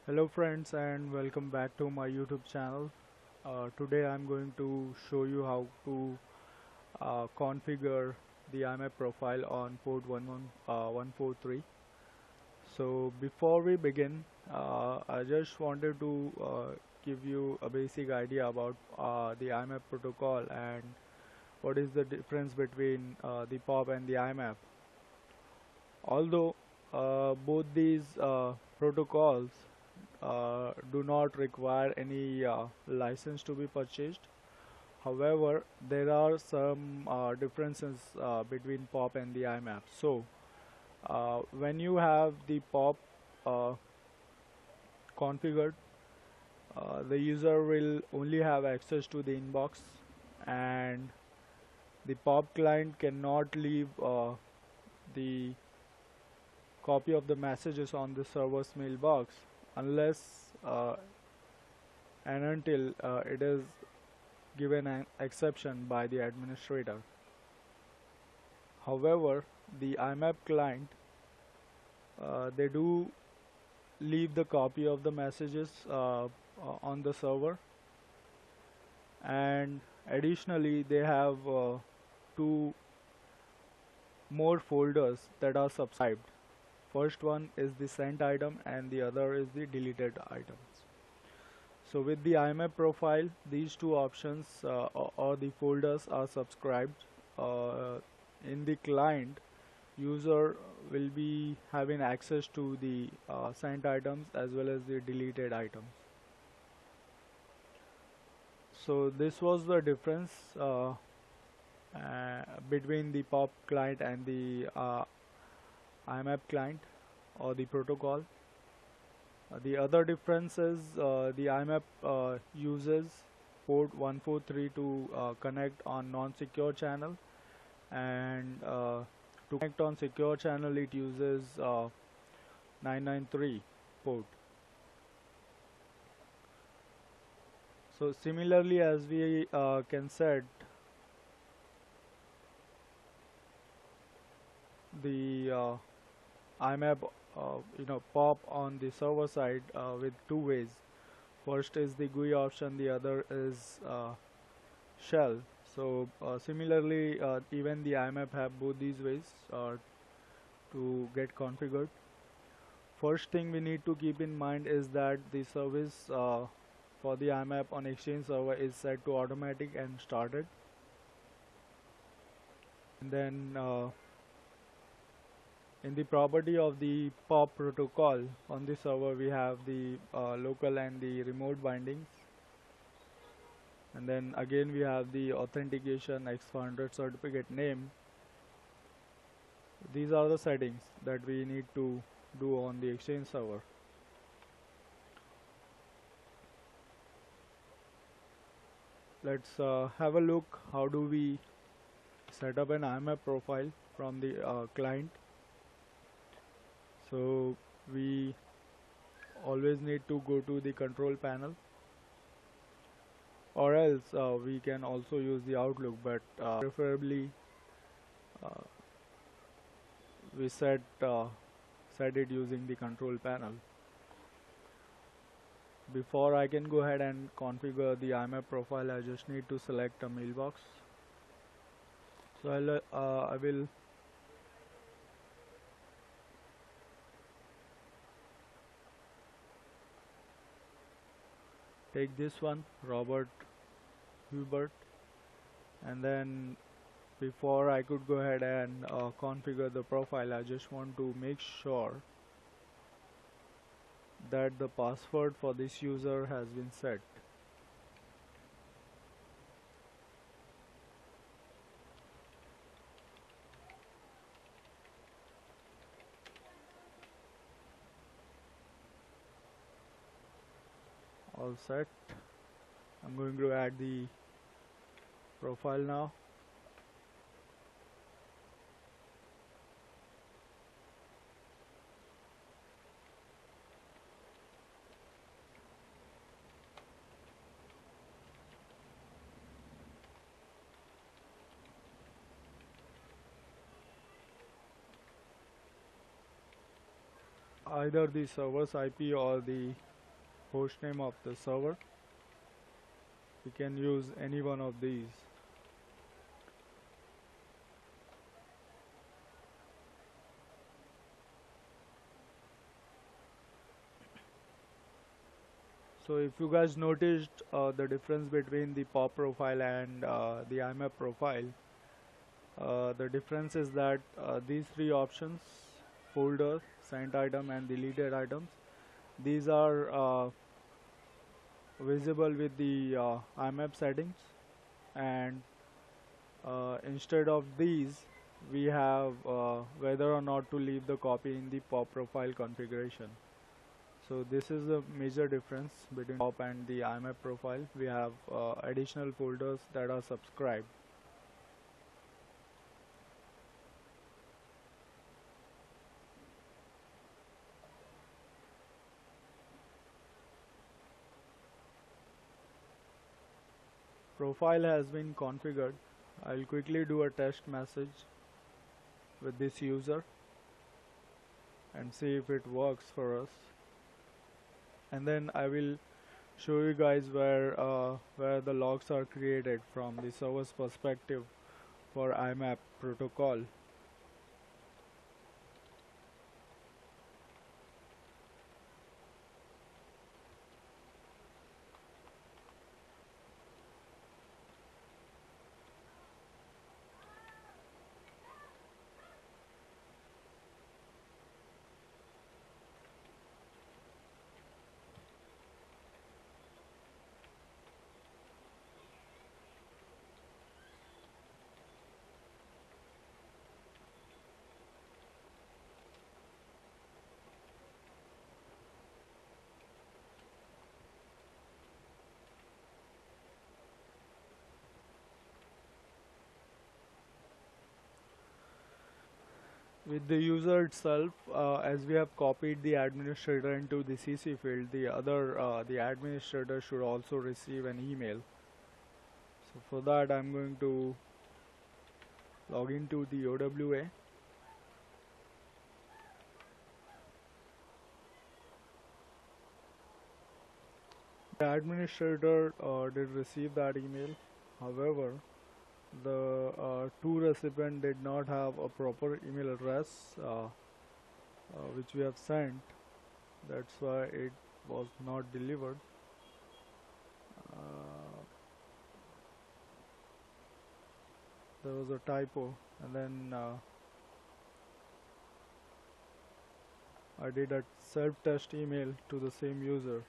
Hello friends and welcome back to my YouTube channel. Today I'm going to show you how to configure the IMAP profile on port 14143. So before we begin, I just wanted to give you a basic idea about the IMAP protocol and what is the difference between the POP and the IMAP. Although both these protocols do not require any license to be purchased. However, there are some differences between POP and the IMAP. So, when you have the POP uh, configured, the user will only have access to the inbox, and the POP client cannot leave the copy of the messages on the server's mailbox unless and until it is given an exception by the administrator. However, the IMAP client, they do leave the copy of the messages on the server, and additionally they have two more folders that are subscribed. First one is the sent item and the other is the deleted items. So with the IMAP profile, these two options or the folders are subscribed. In the client, user will be having access to the sent items as well as the deleted items. So this was the difference between the POP client and the IMAP client or the protocol. The other difference is the IMAP uses port 143 to connect on non-secure channel, and to connect on secure channel it uses 993 port. So similarly, as we can set the IMAP POP on the server side with two ways. First is the GUI option, the other is shell. So similarly, even the IMAP have both these ways to get configured. First thing we need to keep in mind is that the service for the IMAP on Exchange server is set to automatic and started. And then in the property of the POP protocol on the server, we have the local and the remote bindings. And then again we have the authentication X400 certificate name. These are the settings that we need to do on the Exchange server. Let's have a look how do we set up an IMAP profile from the client. So we always need to go to the control panel, or else we can also use the Outlook, but preferably we set it using the control panel. Before I can go ahead and configure the IMAP profile, I just need to select a mailbox. So I will take this one, Robert Hubert, and then before I could go ahead and configure the profile, I just want to make sure that the password for this user has been set. All set. I'm going to add the profile now. Either the server's IP or the host name of the server. You can use any one of these. So if you guys noticed the difference between the POP profile and the IMAP profile, the difference is that these three options, folder, sent item and deleted items, these are visible with the IMAP settings, and instead of these we have whether or not to leave the copy in the POP profile configuration. So this is a major difference between POP and the IMAP profile. We have additional folders that are subscribed. Profile has been configured. I'll quickly do a test message with this user and see if it works for us, and then I will show you guys where the logs are created from the server's perspective for IMAP protocol. With the user itself, as we have copied the administrator into the CC field, the administrator should also receive an email. So for that, I'm going to log into the OWA. The administrator did receive that email. However, the two recipient did not have a proper email address which we have sent. That's why it was not delivered. There was a typo, and then I did a self-test email to the same user.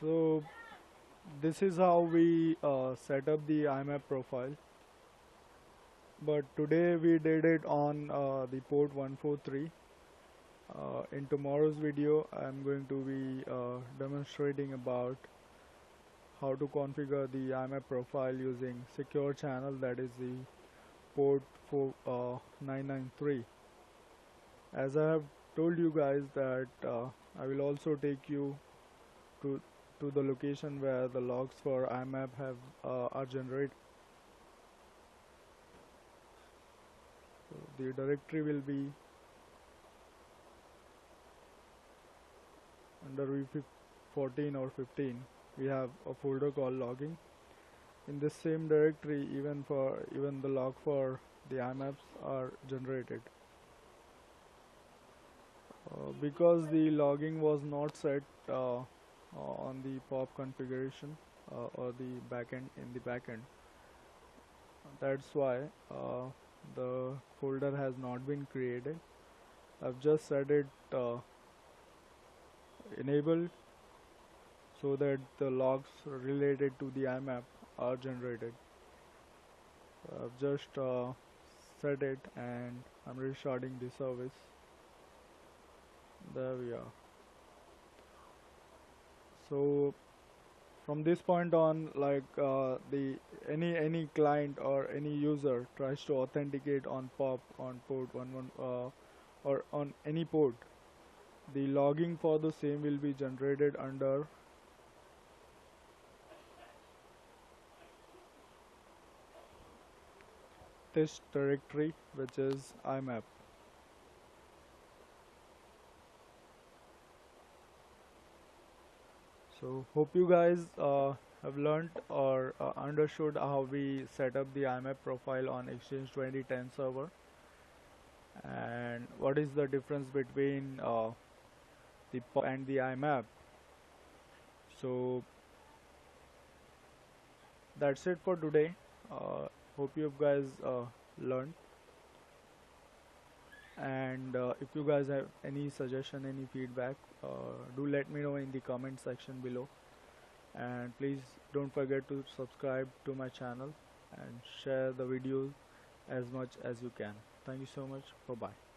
So this is how we set up the IMAP profile, but today we did it on the port 143. In tomorrow's video I'm going to be demonstrating about how to configure the IMAP profile using secure channel, that is the port 993. As I have told you guys that I will also take you to the location where the logs for IMAP are generated. So the directory will be under V14 or 15. We have a folder called logging. In this same directory, even the log for the IMAPs are generated. Because the logging was not set on the POP configuration or the backend, in the backend, that's why the folder has not been created. I've just set it enabled so that the logs related to the IMAP are generated. I've just set it and I'm restarting the service. There we are. So from this point on, like any client or any user tries to authenticate on POP on port or on any port, the logging for the same will be generated under test directory, which is IMAP. So hope you guys have learned or understood how we set up the IMAP profile on Exchange 2010 server, and what is the difference between the POP and the IMAP. So that's it for today. Hope you guys learned, and if you guys have any suggestion, any feedback, do let me know in the comment section below, and please don't forget to subscribe to my channel and share the videos as much as you can. Thank you so much. Bye bye.